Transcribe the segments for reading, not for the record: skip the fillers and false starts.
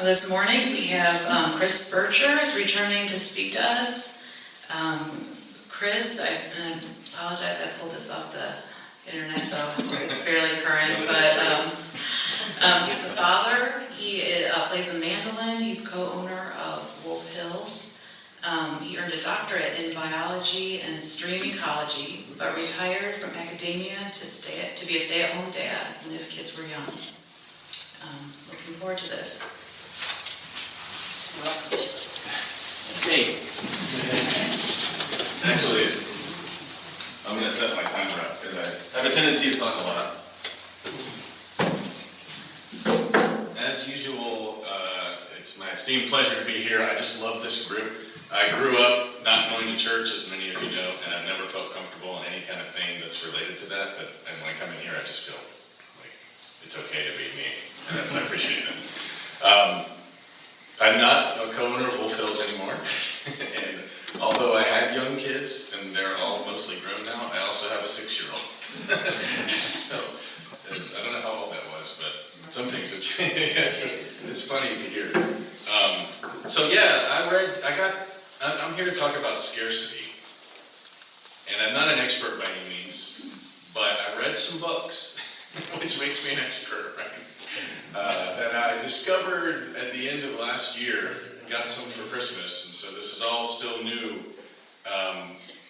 This morning we have Chris Burcher is returning to speak to us. Chris, I apologize, I pulled this off the internet, so it's fairly current, but he's a father. He plays the mandolin. He's co-owner of Wolf Hills. He earned a doctorate in biology and stream ecology, but retired from academia to be a stay-at-home dad when his kids were young. Looking forward to this. Hey. Actually, I'm going to set my timer up because I have a tendency to talk a lot. As usual, it's my esteemed pleasure to be here. I just love this group. I grew up not going to church, as many of you know, and I've never felt comfortable in any kind of thing that's related to that. And when I come in here, I just feel like it's okay to be me, and I appreciate it. I'm not a co-owner of Wolf Hills anymore, and although I had young kids, and they're all mostly grown now, I also have a 6-year-old. So, I don't know how old that was, but some things have changed. It's funny to hear. So yeah, I'm here to talk about scarcity, and I'm not an expert by any means, but I read some books, which makes me an expert, right? That I discovered at the end of last year, got some for Christmas, and so this is all still new.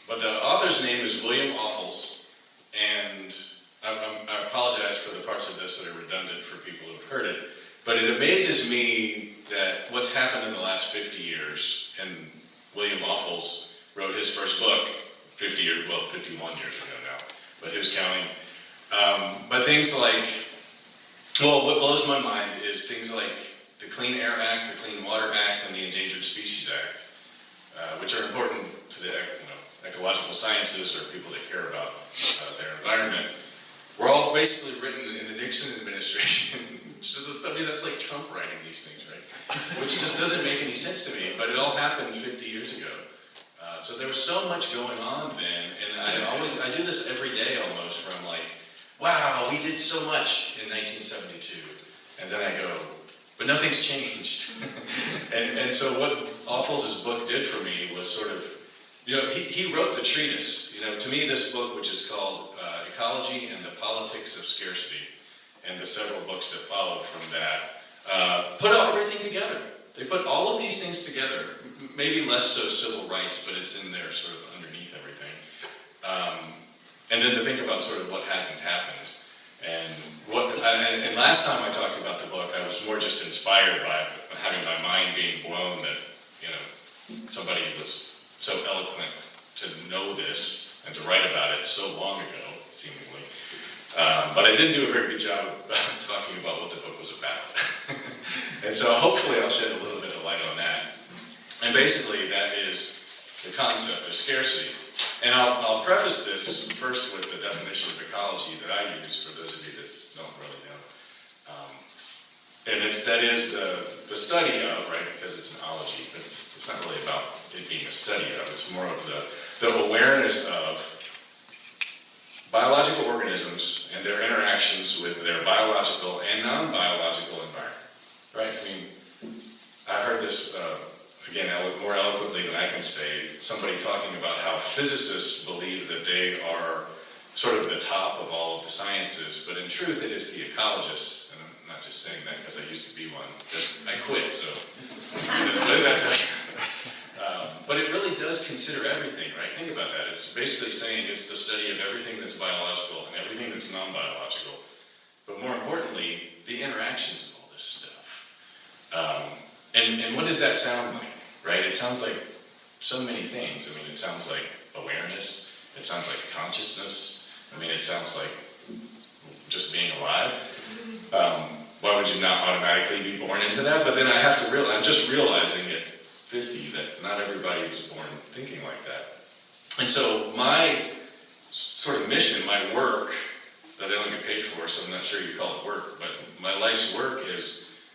But the author's name is William Offals, and I apologize for the parts of this that are redundant for people who have heard it, but it amazes me that what's happened in the last 50 years, and William Offals wrote his first book 51 years ago now, but he was counting. But things like, well, what blows my mind is things like the Clean Air Act, the Clean Water Act, and the Endangered Species Act, which are important to the ecological sciences or people that care about their environment, were all basically written in the Nixon administration. That's like Trump writing these things, right? Which just doesn't make any sense to me, but it all happened 50 years ago. So there was so much going on then, and I do this every day almost, where I'm like, wow, we did so much in 1972. And then I go, but nothing's changed. and so what Offals' book did for me was sort of, he wrote the treatise. To me, this book, which is called Ecology and the Politics of Scarcity, and the several books that followed from that, put everything together. They put all of these things together, maybe less so civil rights, but it's in there sort of underneath everything. And then to think about sort of what hasn't happened. And last time I talked about the book, I was more just inspired by having my mind being blown that, somebody was so eloquent to know this and to write about it so long ago, seemingly. But I didn't do a very good job of talking about what the book was about. And so hopefully I'll shed a little bit of light on that. And basically that is the concept of scarcity. And I'll preface this first with the definition of ecology that I use, for those of you that don't really know. And that is the study of, right, because it's an ology, but it's not really about it being a study of, it's more of the awareness of biological organisms and their interactions with their biological and non-biological environment, right? I mean, I heard this, again, more eloquently than I can say, somebody talking about how physicists believe that they are sort of the top of all of the sciences, but in truth it is the ecologists, and I'm not just saying that because I used to be one, I quit, so what does that tell you? But it really does consider everything, right? Think about that. It's basically saying it's the study of everything that's biological and everything that's non-biological, but more importantly, the interactions of all this stuff. And what does that sound like, right? It sounds like so many things. I mean, it sounds like awareness. It sounds like consciousness. I mean, it sounds like just being alive. Why would you not automatically be born into that? But then I have to realize, I'm just realizing at 50 that not everybody was born thinking like that. And so my sort of mission, my work, that I don't get paid for, so I'm not sure you call it work, but my life's work is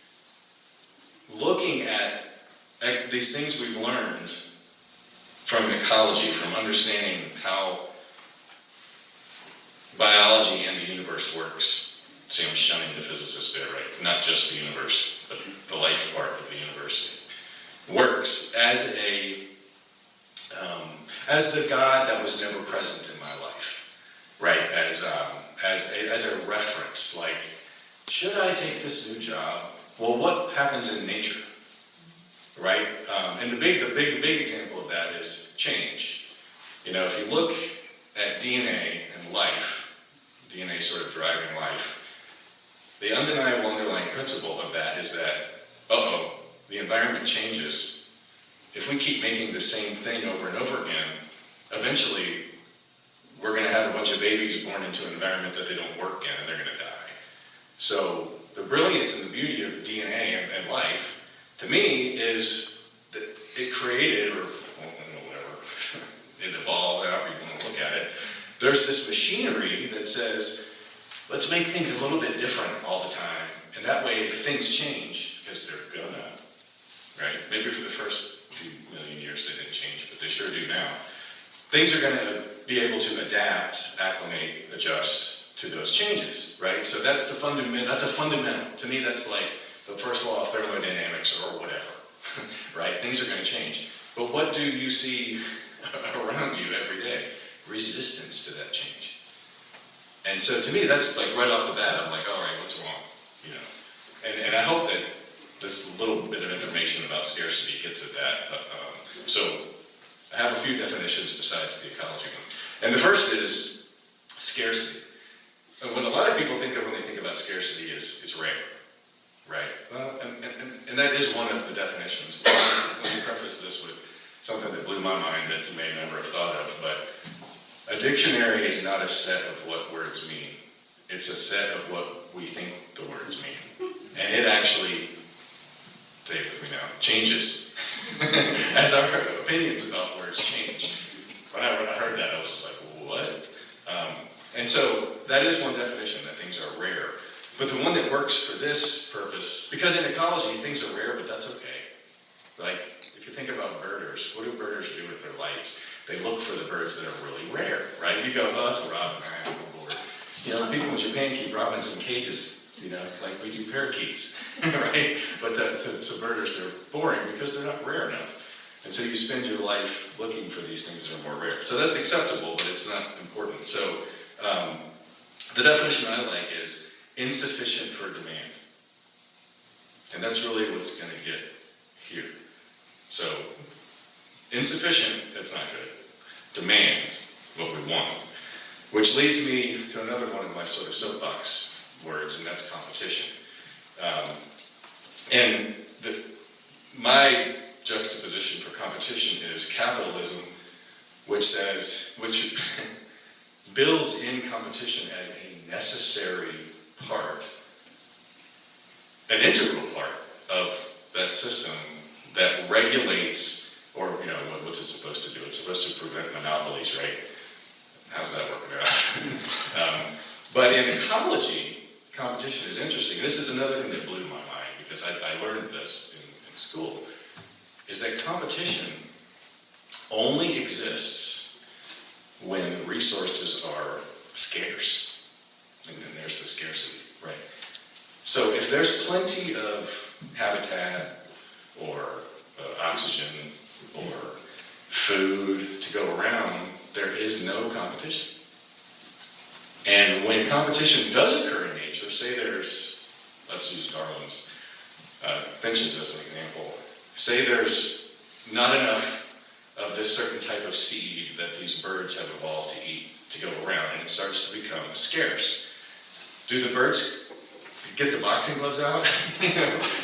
looking at these things we've learned from ecology, from understanding how biology and the universe works. See, I'm shunning the physicists there, right? Not just the universe, but the life part of the university, works as the God that was never present in my life, right? As a reference, like, should I take this new job? Well, what happens in nature, right? And the big example of that is change. You know, if you look at DNA and life, DNA sort of driving life, the undeniable underlying principle of that is that, the environment changes. If we keep making the same thing over and over again, eventually we're going to have a bunch of babies born into an environment that they don't work in, and they're going to die. So the brilliance and the beauty of DNA and life, to me, is that it created, or whatever, it evolved, however you want to look at it. There's this machinery that says, let's make things a little bit different all the time. And that way, if things change, because they're gonna, right? Maybe for the first few million years they didn't change, but they sure do now. Things are gonna be able to adapt, acclimate, adjust to those changes, right? So that's a fundamental. To me, that's like the first law of thermodynamics or whatever, right? Things are gonna change. But what do you see around you every day? Resistance to that change. And so to me, that's like right off the bat, I'm like, all right, what's wrong? You know, and I hope that this little bit of information about scarcity gets at that. So I have a few definitions besides the ecology one. And the first is scarcity. And what a lot of people think of when they think about scarcity is it's rare, right? And that is one of the definitions. Let me preface this with something that blew my mind that you may never have thought of, but a dictionary is not a set of what words mean. It's a set of what we think the words mean. And it actually, say it with me now, changes as our opinions about words change. When I heard that, I was just like, what? And so that is one definition, that things are rare. But the one that works for this purpose, because in ecology, things are rare, but that's okay. Like, if you think about birders, what do birders do with their lives? They look for the birds that are really rare, right? You go, oh, that's a robin, I'm bored. You know, people in Japan keep robins in cages, you know, like we do parakeets, right? But to birders, they're boring because they're not rare enough. And so you spend your life looking for these things that are more rare. So that's acceptable, but it's not important. So the definition I like is insufficient for demand. And that's really what's going to get here. So insufficient, that's not good. Demand, what we want. Which leads me to another one of my sort of soapbox words, and that's competition. And my juxtaposition for competition is capitalism, which builds in competition as a necessary part, an integral part of that system that regulates, or, you know, what's it supposed to do? It's supposed to prevent monopolies, right? How's that working out? But in ecology, competition is interesting. This is another thing that blew my mind, because I learned this in school, is that competition only exists when resources are scarce. And then there's the scarcity, right? So if there's plenty of habitat or oxygen or food to go around, there is no competition. And when competition does occur in nature, say there's, let's use Darwin's finches as an example, say there's not enough of this certain type of seed that these birds have evolved to eat to go around, and it starts to become scarce. Do the birds get the boxing gloves out?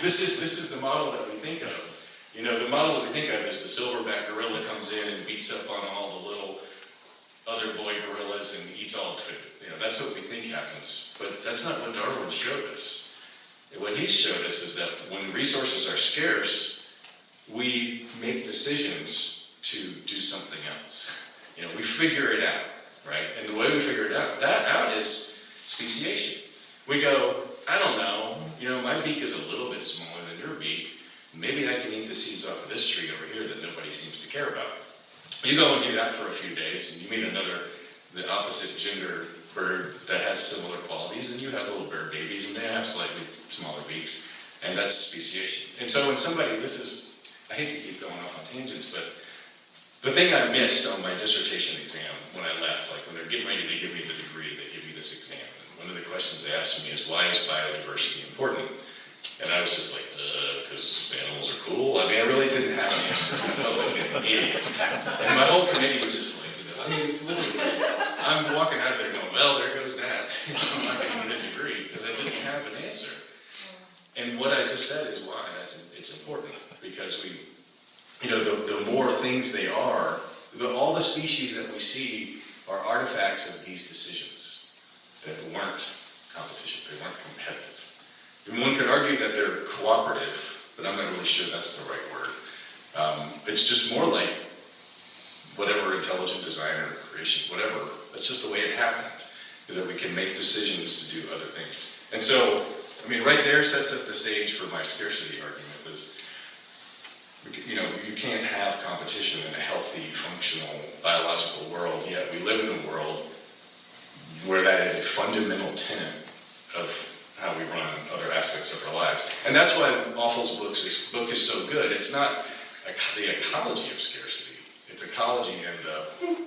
This is the model that we think of. You know, the model that we think of is the silverback gorilla comes in and beats up on all the little other boy gorillas and eats all the food. You know, that's what we think happens. But that's not what Darwin showed us. What he showed us is that when resources are scarce, we make decisions to do something else. You know, we figure it out, right? And the way we figure it out, is speciation. We go, I don't know, you know, my beak is a little bit smaller than your beak. Maybe I can eat the seeds off of this tree over here that nobody seems to care about. You go and do that for a few days, and you meet the opposite gender bird that has similar qualities, and you have little bird babies, and they have slightly smaller beaks, and that's speciation. And so when somebody, I hate to keep going off on tangents, but the thing I missed on my dissertation exam when I left, like when they're getting ready to give me the degree, they give me this exam. And one of the questions they asked me is, why is biodiversity important? And I was just like, because animals are cool. I mean, I really didn't have an answer. I felt like an idiot. And my whole committee was just like, I mean, it's literally, I'm walking out of there going, well, there goes that. I'm not going to get a degree because I didn't have an answer. And what I just said is why it's important, because the more things they are, all the species that we see are artifacts of these decisions that weren't competition, they weren't competitive. And one could argue that they're cooperative, but I'm not really sure that's the right word. It's just more like whatever intelligent design or creation, whatever, that's just the way it happened, is that we can make decisions to do other things. And so, I mean, right there sets up the stage for my scarcity argument, is, you can't have competition in a healthy, functional, biological world, yet we live in a world where that is a fundamental tenet of how we run other aspects of our lives. And that's why Awful's book is so good. It's not the ecology of scarcity, it's ecology and the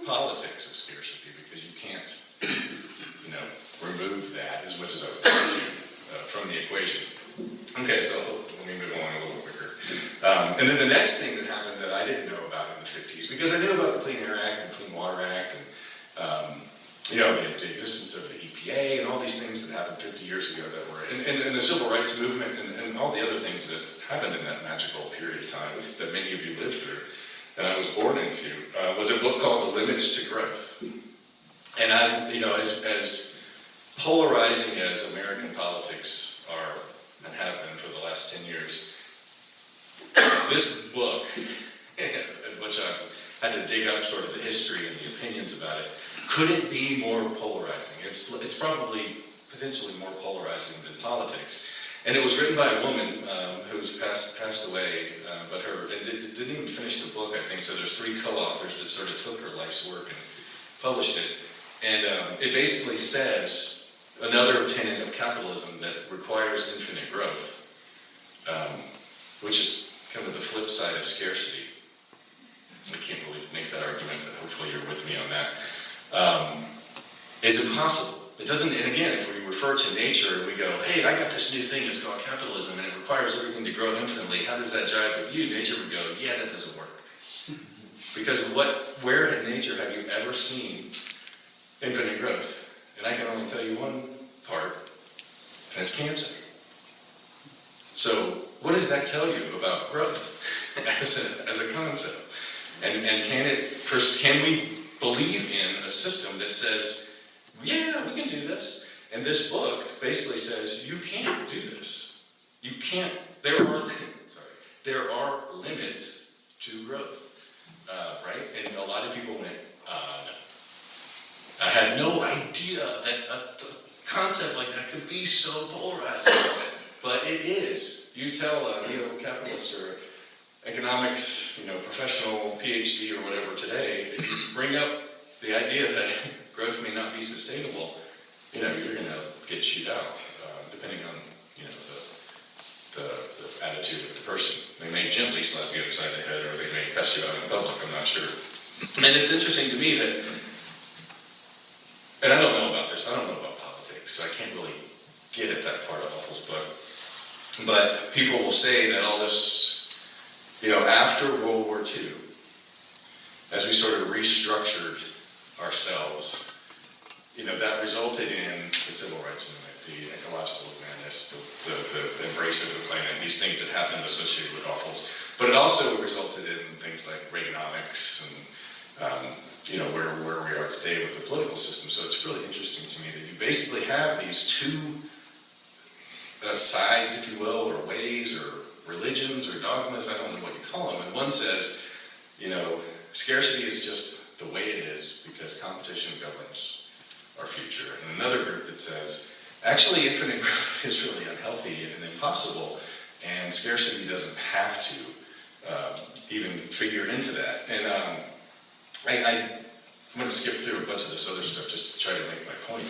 politics of scarcity, because you can't, remove that as much as I would like to from the equation. Okay, so let me move on a little quicker. And then the next thing that happened that I didn't know about in the 50s, because I knew about the Clean Air Act and Clean Water Act and the existence of the EPA and all these things that happened 50 years ago that were, and the civil rights movement and all the other things that happened in that magical period of time that many of you lived through, that I was born into, was a book called The Limits to Growth. And as polarizing as American politics are and have been for the last 10 years, this book, which I've had to dig up sort of the history and the opinions about it, couldn't be more polarizing. It's probably potentially more polarizing than politics. And it was written by a woman who's passed away, and didn't even finish the book, I think. So there's 3 co-authors that sort of took her life's work and published it. And it basically says another tenet of capitalism that requires infinite growth, which is kind of the flip side of scarcity. I can't really make that argument, but hopefully you're with me on that. Is impossible. It doesn't, and again, if we refer to nature and we go, hey, I got this new thing, it's called capitalism, and it requires everything to grow infinitely, how does that jive with you? Nature would go, yeah, that doesn't work. Because where in nature have you ever seen infinite growth? And I can only tell you one part, and it's cancer. So what does that tell you about growth as a concept? And can we believe in a system that says, yeah, we can do this? And this book basically says, you can't do this. You can't, there are limits to growth, right? And a lot of people went, no. I had no idea that a concept like that could be so polarizing, but it is. You tell a neo-capitalist or economics, professional PhD or whatever today, and you bring up the idea that growth may not be sustainable, you're going to get chewed out, depending on the attitude of the person. They may gently slap you upside the head, or they may cuss you out in public. I'm not sure. And it's interesting to me that, and I don't know about this. I don't know about politics. So I can't really get at that part of Awful's book. But people will say that all this, after World War II, as we sort of restructured ourselves, that resulted in the civil rights movement, the ecological madness, the embrace of the planet, these things that happened associated with Awful's. But it also resulted in things like Reaganomics and, where we are today with the political system. So it's really interesting to me that you basically have these 2 sides, if you will, or ways, or religions, or dogmas, I don't know what you call them. And one says, scarcity is just the way it is because competition governs our future. And another group that says, actually, infinite growth is really unhealthy and impossible, and scarcity doesn't have to even figure into that. And I'm going to skip through a bunch of this other stuff just to try to make my point.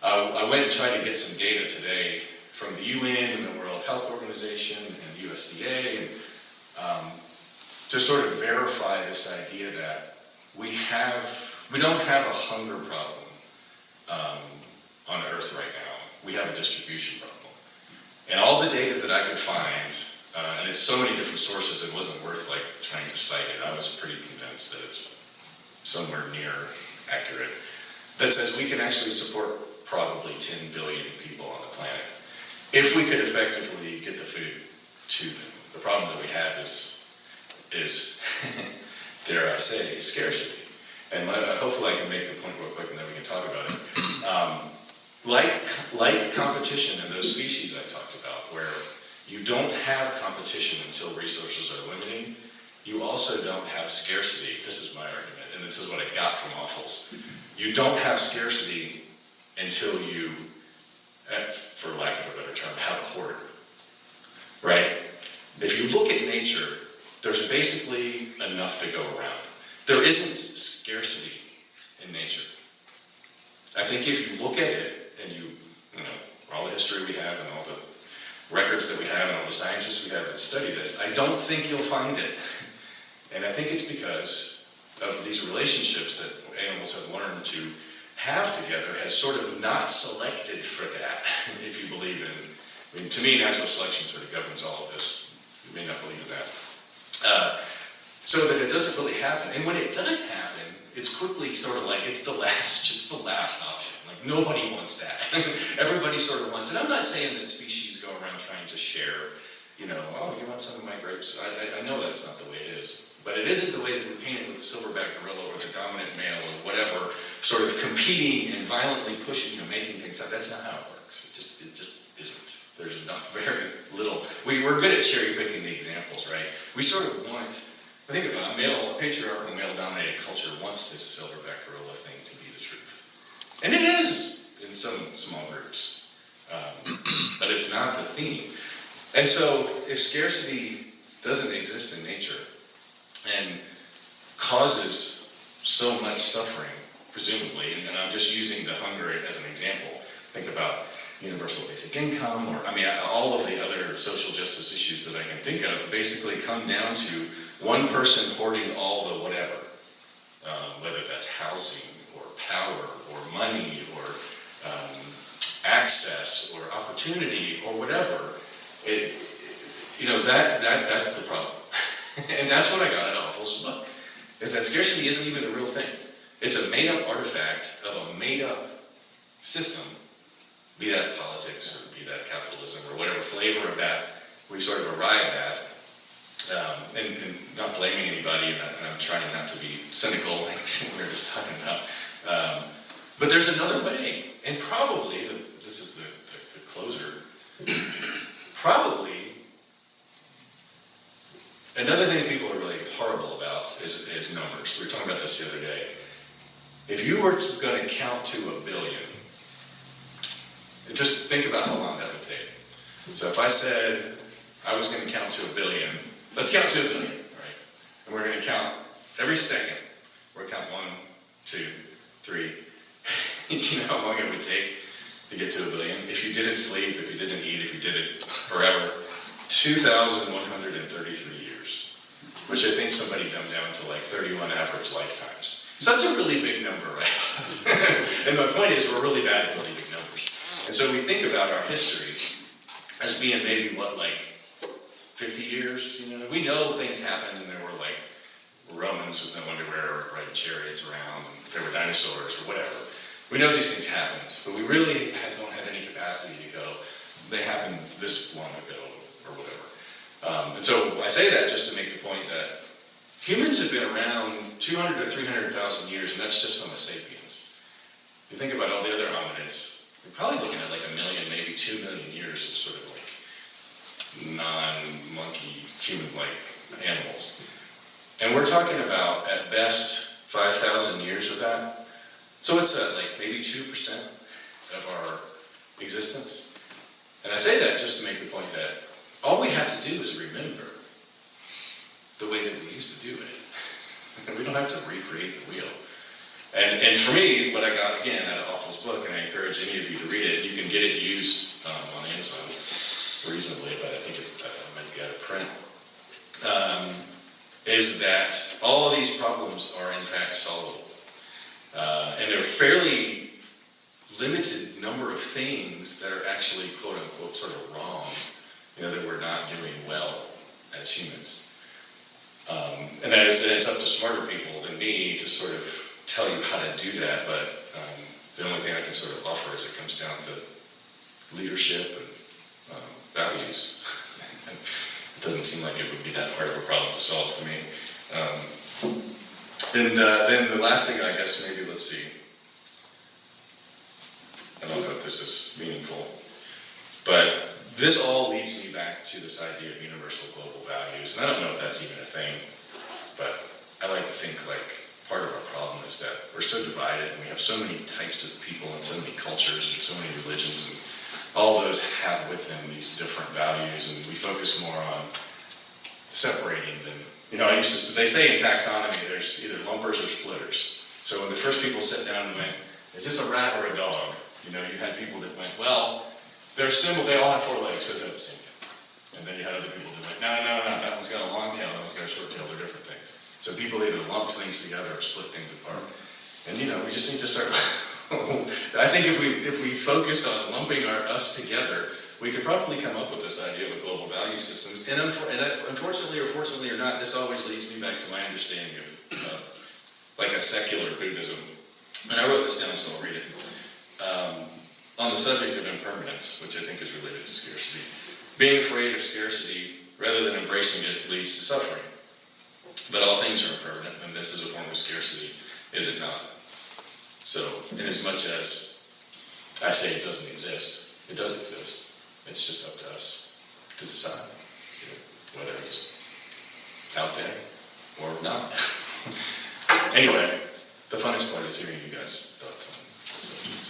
I went and tried to get some data today from the UN and the World Health Organization and USDA USDA, and to sort of verify this idea that we don't have a hunger problem on Earth right now. We have a distribution problem. And all the data that I could find, and it's so many different sources, it wasn't worth like trying to cite it. I was pretty convinced that it's somewhere near accurate, that says we can actually support probably 10 billion people on the planet if we could effectively get the food to them. The problem that we have is dare I say, scarcity. And hopefully I can make the point real quick and then we can talk about it. Like competition in those species I talked about, where you don't have competition until resources are limiting, you also don't have scarcity. This is my argument, and this is what I got from offals. You don't have scarcity until you, for lack of a better term, have a hoard, right? If you look at nature, there's basically enough to go around. There isn't scarcity in nature. I think if you look at it, and you know, all the history we have and all the records that we have and all the scientists we have that study this, I don't think you'll find it. And I think it's because of these relationships that animals have learned to have together has sort of not selected for that, if you believe in, I mean, to me, natural selection sort of governs all of this. You may not believe in that. So that it doesn't really happen. And when it does happen, it's quickly sort of like, it's the last option. Like, nobody wants that. Everybody sort of wants it. I'm not saying that species go around trying to share, you know, oh, you want some of my grapes? I know that's not the way it is. But it isn't the way that we paint it with the silverback gorilla or the dominant male or whatever, sort of competing and violently pushing, you know, making things up. That's not how it works. It just isn't. There's not very little. We're good at cherry picking the examples, right? We sort of want, think about it, a patriarchal male-dominated culture wants this silverback gorilla thing to be the truth. And it is in some small groups, but it's not the theme. And so if scarcity doesn't exist in nature and causes so much suffering, presumably, and I'm just using the hunger as an example, think about universal basic income, or I mean, all of the other social justice issues that I can think of basically come down to one person hoarding all the whatever, whether that's housing or power or money or access or opportunity or whatever. That's the problem. And that's what I got out of Offal's book, is that scarcity isn't even a real thing. It's a made-up artifact of a made-up system, be that politics or be that capitalism or whatever flavor of that we sort of arrive at. And not blaming anybody, and I'm trying not to be cynical like we were just talking about. But there's another way, and probably, this is the closer, probably, another thing people are really horrible about is numbers. We were talking about this the other day. If you were going to count to 1 billion, just think about how long that would take. So if I said I was going to count to 1 billion, let's count to 1 billion, right? And we're going to count every second. We're going to count 1, 2, 3. Do you know how long it would take to get to 1 billion? If you didn't sleep, if you didn't eat, if you did it forever, 2,133 years, which I think somebody dumbed down to like 31 average lifetimes. So that's a really big number, right? And my point is, we're really bad at really big numbers. And so we think about our history as being maybe, like 50 years, you know? We know things happened and there were like Romans with no underwear riding chariots around, and there were dinosaurs or whatever. We know these things happened, but we really don't have any capacity to go, they happened this long ago or whatever. And so I say that just to make the point that humans have been around 200 to 300,000 years, and that's just Homo sapiens. If you think about all the other hominids, you're probably looking at like 1 million, maybe 2 million years of sort of like non-monkey, human-like animals. And we're talking about, at best, 5,000 years of that. So what's that, like maybe 2% of our existence? And I say that just to make the point that all we have to do is remember the way that we used to do it. We don't have to recreate the wheel. And for me, what I got, again, out of Offal's book, and I encourage any of you to read it, you can get it used on Amazon reasonably, but I think it might be out of print. is that all of these problems are in fact solvable. And they're fairly limited number of things that are actually quote unquote sort of wrong, that we're not doing well as humans. And that is, it's up to smarter people than me to sort of tell you how to do that, but the only thing I can sort of offer is it comes down to leadership and values. And it doesn't seem like it would be that hard of a problem to solve to me. And then the last thing, I guess, maybe, let's see. I don't know if this is meaningful, but this all leads me back to this idea of universal global values. And I don't know if that's even a thing, but I like to think like part of our problem is that we're so divided and we have so many types of people and so many cultures and so many religions, and all those have with them these different values, and we focus more on separating them. They say in taxonomy there's either lumpers or splitters. So when the first people sat down and went, is this a rat or a dog? You had people that went, well, they're similar, they all have 4 legs, so they're the same. And then you had other people that went, no, that one's got a long tail, that one's got a short tail, they're different things. So people either lump things together or split things apart. And we just need to start, I think if we focused on lumping us together, we could probably come up with this idea of a global value systems. And unfortunately or fortunately or not, this always leads me back to my understanding of like a secular Buddhism. And I wrote this down, so I'll read it. On the subject of impermanence, which I think is related to scarcity. Being afraid of scarcity, rather than embracing it, leads to suffering. But all things are impermanent, and this is a form of scarcity, is it not? So, in as much as I say it doesn't exist, it does exist. It's just up to us to decide whether it's out there or not. Anyway, the funnest part is hearing you guys' thoughts on this subject.